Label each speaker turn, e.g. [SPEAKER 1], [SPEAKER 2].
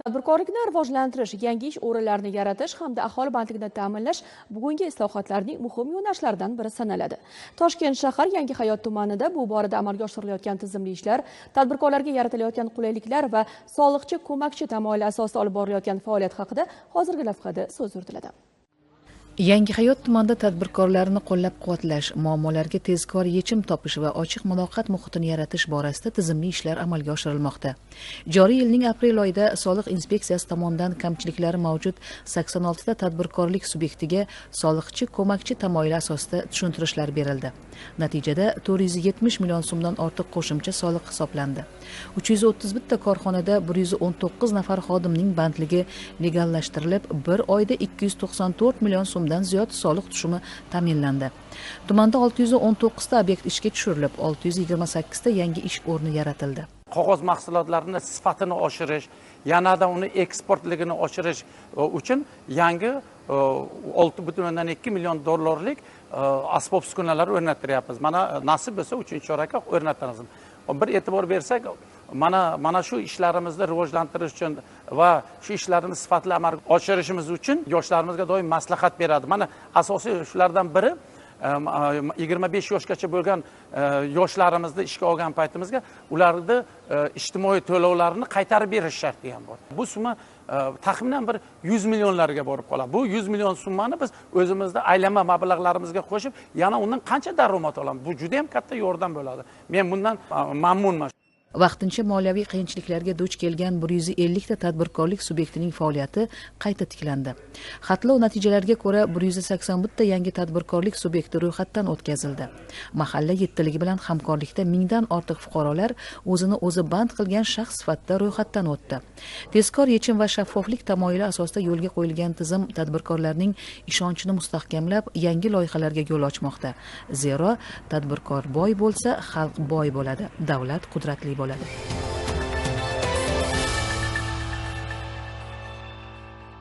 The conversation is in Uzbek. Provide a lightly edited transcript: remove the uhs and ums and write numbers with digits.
[SPEAKER 1] Tadbirkorlikni rivojlantirish, yangi ish o'rinlarini yaratish hamda aholi bandligini ta'minlash bugungi islohotlarning muhim yo'nalishlaridan biri sanaladi. Toshkent shahar Yangi Hayot tumanida bu borada amalga oshirilayotgan tizimli ishlar, tadbirkorlarga yaratilayotgan qulayliklar va soliqchi ko'makchi tamoyili asosida olib borilayotgan faoliyat haqida hozirgi lavhada so'z yuritiladi.
[SPEAKER 2] Yangi Hayot tumanida tadbirkorlarni qo'llab-quvvatlash, muammolarga tezkor yechim topish va ochiq muloqot muhitini yaratish borasida tizimli ishlar amalga oshirilmoqda. Joriy yilning aprel oyida soliq inspeksiyasi tomonidan kamchiliklari mavjud 86 ta tadbirkorlik subyektiga soliqchi ko'makchi tamoyili asosida tushuntirishlar berildi. Natijada 470 million so'mdan ortiq qo'shimcha soliq hisoblandi. 331 ta korxonada 119 nafar xodimning bandligi legallashtirilib, bir oyda 294 million so'mdan ziyod soliq tushumi ta'minlandi. Tumanda 619 ta obyekt ishga tushirilib, 628 ta yangi ish o'rni yaratildi.
[SPEAKER 3] Qog'oz mahsulotlarini sifatini oshirish, yanada uni eksportligini oshirish uchun yangi 6,2 million dollarlik asbob-uskunalar o'rnattiryapmiz. Mana nasib bo'lsa 3-chorakda o'rnatamiz. Bir e'tibor bersak, mana shu ishlarimizni rivojlantirish uchun va shu ishlarni sifatli amalga oshirishimiz uchun yoshlarimizga doim maslahat beradi. Mana asosiy shulardan biri 25 yoshgacha bo'lgan yoshlarimizni ishga olgan paytimizga ularni ijtimoiy to'lovlarini qaytarib berish sharti ham bor. Bu summa taxminan bir 100 millionlarga borib qoladi. Bu 100 million summani biz o'zimizda aylanma mablag'larimizga qo'shib, yana undan qancha daromad olamiz? Bu juda ham katta yordam bo'ladi. Men bundan mamnunman.
[SPEAKER 2] Vaqtincha moliyaviy qiyinchiliklarga duch kelgan 150 ta tadbirkorlik subyektining faoliyati qayta tiklandi. Xatlov natijalariga ko'ra 181 ta yangi tadbirkorlik subyekti ro'yxatdan o'tkazildi. Mahalla yettiligi bilan hamkorlikda 1000 dan ortiq fuqarolar o'zini o'zi band qilgan shaxs sifatida ro'yxatdan o'tdi. Tezkor yechim va shaffoflik tamoyili asosida yo'lga qo'yilgan tizim tadbirkorlarning ishonchini mustahkamlab, yangi loyihalarga yo'l ochmoqda. Zero, tadbirkor boy bo'lsa, xalq boy bo'ladi, davlat qudratli bo'ladi.